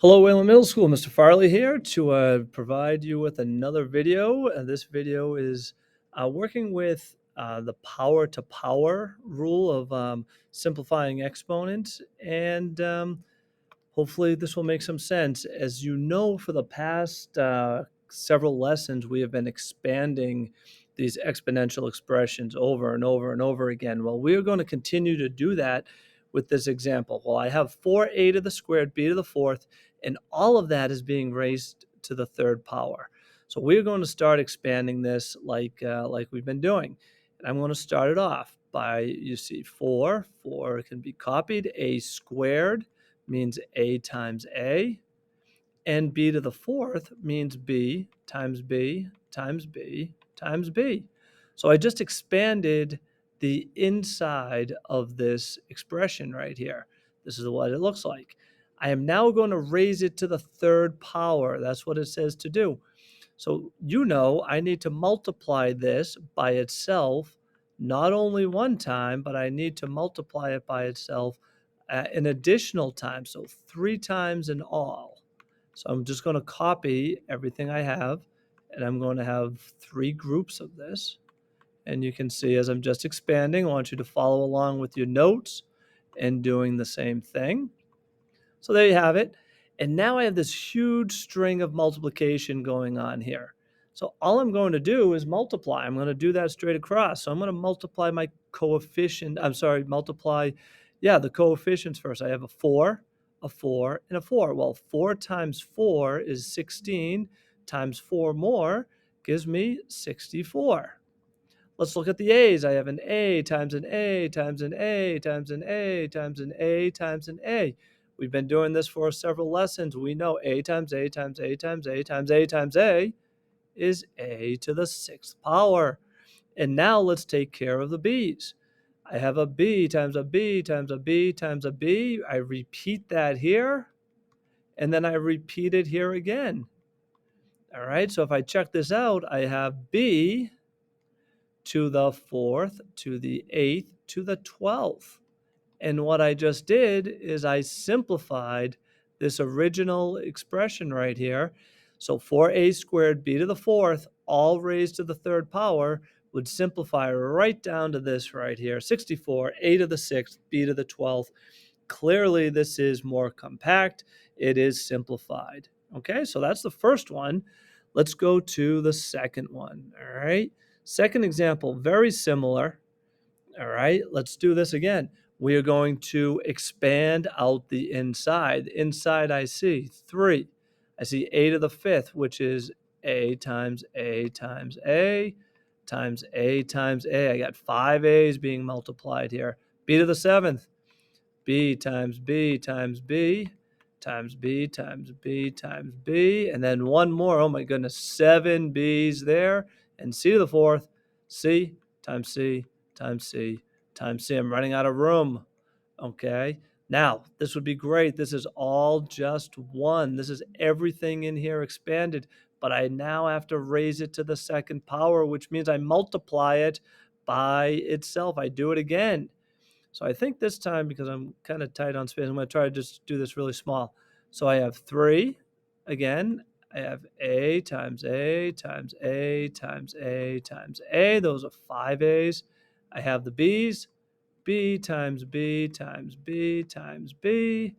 Hello, Wayland Middle School. Mr. Farley here to provide you with another video. This video is working with the power to power rule of simplifying exponents, and hopefully this will make some sense. As you know, for the past several lessons, we have been expanding these exponential expressions over and over and over again. Well, we are going to continue to do that with this example. Well, I have 4a to the squared, b to the fourth, and all of that is being raised to the third power. So we're going to start expanding this like we've been doing. And I'm going to start it off by, you see, 4. 4 can be copied. A squared means a times a, and b to the fourth means b times b times b times b. So I just expanded the inside of this expression right here. This is what it looks like. I am now going to raise it to the third power. That's what it says to do. So I need to multiply this by itself, not only one time, but I need to multiply it by itself an additional time, so 3 times in all. So I'm just going to copy everything I have, and I'm going to have 3 groups of this. And you can see as I'm just expanding, I want you to follow along with your notes and doing the same thing. So there you have it. And now I have this huge string of multiplication going on here. So all I'm going to do is multiply. I'm going to do that straight across. So I'm going to multiply my coefficient. The coefficients first. I have a 4, a 4, and a 4. Well, 4 times 4 is 16 times 4 more gives me 64. Let's look at the A's. I have an A times an A times an A times an A times an A times an A. We've been doing this for several lessons. We know A times A times A times A times A times A is A to the 6th power. And now let's take care of the B's. I have a B times a B times a B times a B. I repeat that here, and then I repeat it here again. All right, so if I check this out, I have B to the 4th, to the 8th, to the 12th. And what I just did is I simplified this original expression right here. So 4a squared b to the 4th, all raised to the third power, would simplify right down to this right here, 64, a to the 6th, b to the 12th. Clearly, this is more compact. It is simplified. Okay, so that's the first one. Let's go to the second one. All right. Second example, very similar. All right, let's do this again. We are going to expand out the inside. Inside, I see 3. I see a to the 5th, which is a times a times a times a times a. I got 5 a's being multiplied here. B to the 7th, b times b times b times b times b times b, and then one more. Oh my goodness, 7 b's there, and c to the 4th, c times c times c times c. I'm running out of room. Okay, now this would be great. This is all just 1. This is everything in here expanded, but I now have to raise it to the second power, which means I multiply it by itself. I do it again. So I think this time, because I'm kind of tight on space, I'm going to try to just do this really small. So I have 3 again. I have a times a times a times a times a. Those are 5 a's. I have the b's. B times b times b times b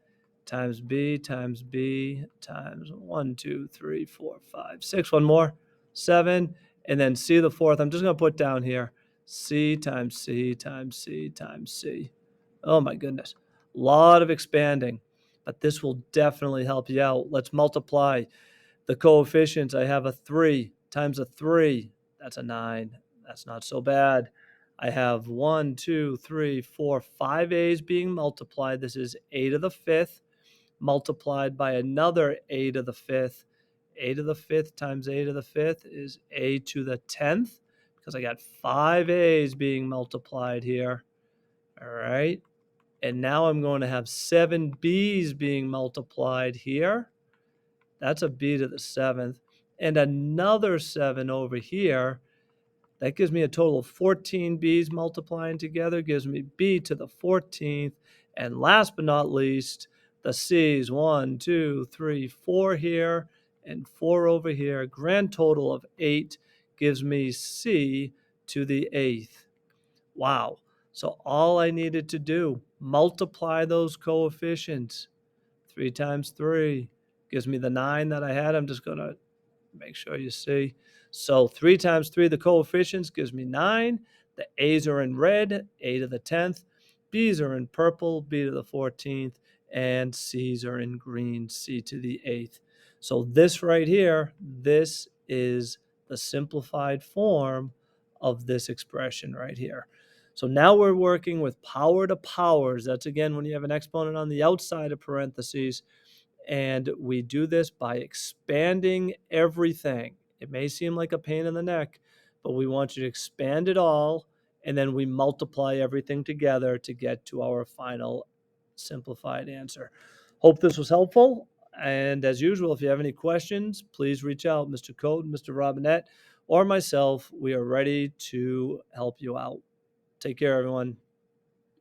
times b times b times 1, 2, 3, 4, 5, 6. One more, 7. And then c to the 4th. I'm just going to put down here c times c times c times c. Oh my goodness. A lot of expanding, but this will definitely help you out. Let's multiply the coefficients. I have a 3 times a 3. That's a 9. That's not so bad. I have 1, 2, 3, 4, 5 a's being multiplied. This is a to the 5th multiplied by another a to the 5th. A to the 5th times a to the 5th is a to the 10th, because I got 5 a's being multiplied here. All right. And now I'm going to have 7 b's being multiplied here. That's a b to the 7th. And another 7 over here. That gives me a total of 14 b's multiplying together, gives me b to the 14th. And last but not least, the c's, 1, 2, 3, 4 here, and 4 over here. Grand total of 8 gives me c to the 8th. Wow. So all I needed to do, multiply those coefficients. 3 times 3 gives me the 9 that I had. I'm just going to make sure you see. So 3 times 3, the coefficients, gives me 9. The A's are in red, A to the 10th. B's are in purple, B to the 14th. And C's are in green, C to the 8th. So this right here, this is the simplified form of this expression right here. So now we're working with power to powers. That's again when you have an exponent on the outside of parentheses. And we do this by expanding everything. It may seem like a pain in the neck, but we want you to expand it all, and then we multiply everything together to get to our final simplified answer. Hope this was helpful. And as usual, if you have any questions, please reach out, Mr. Code, Mr. Robinette, or myself. We are ready to help you out. Take care, everyone.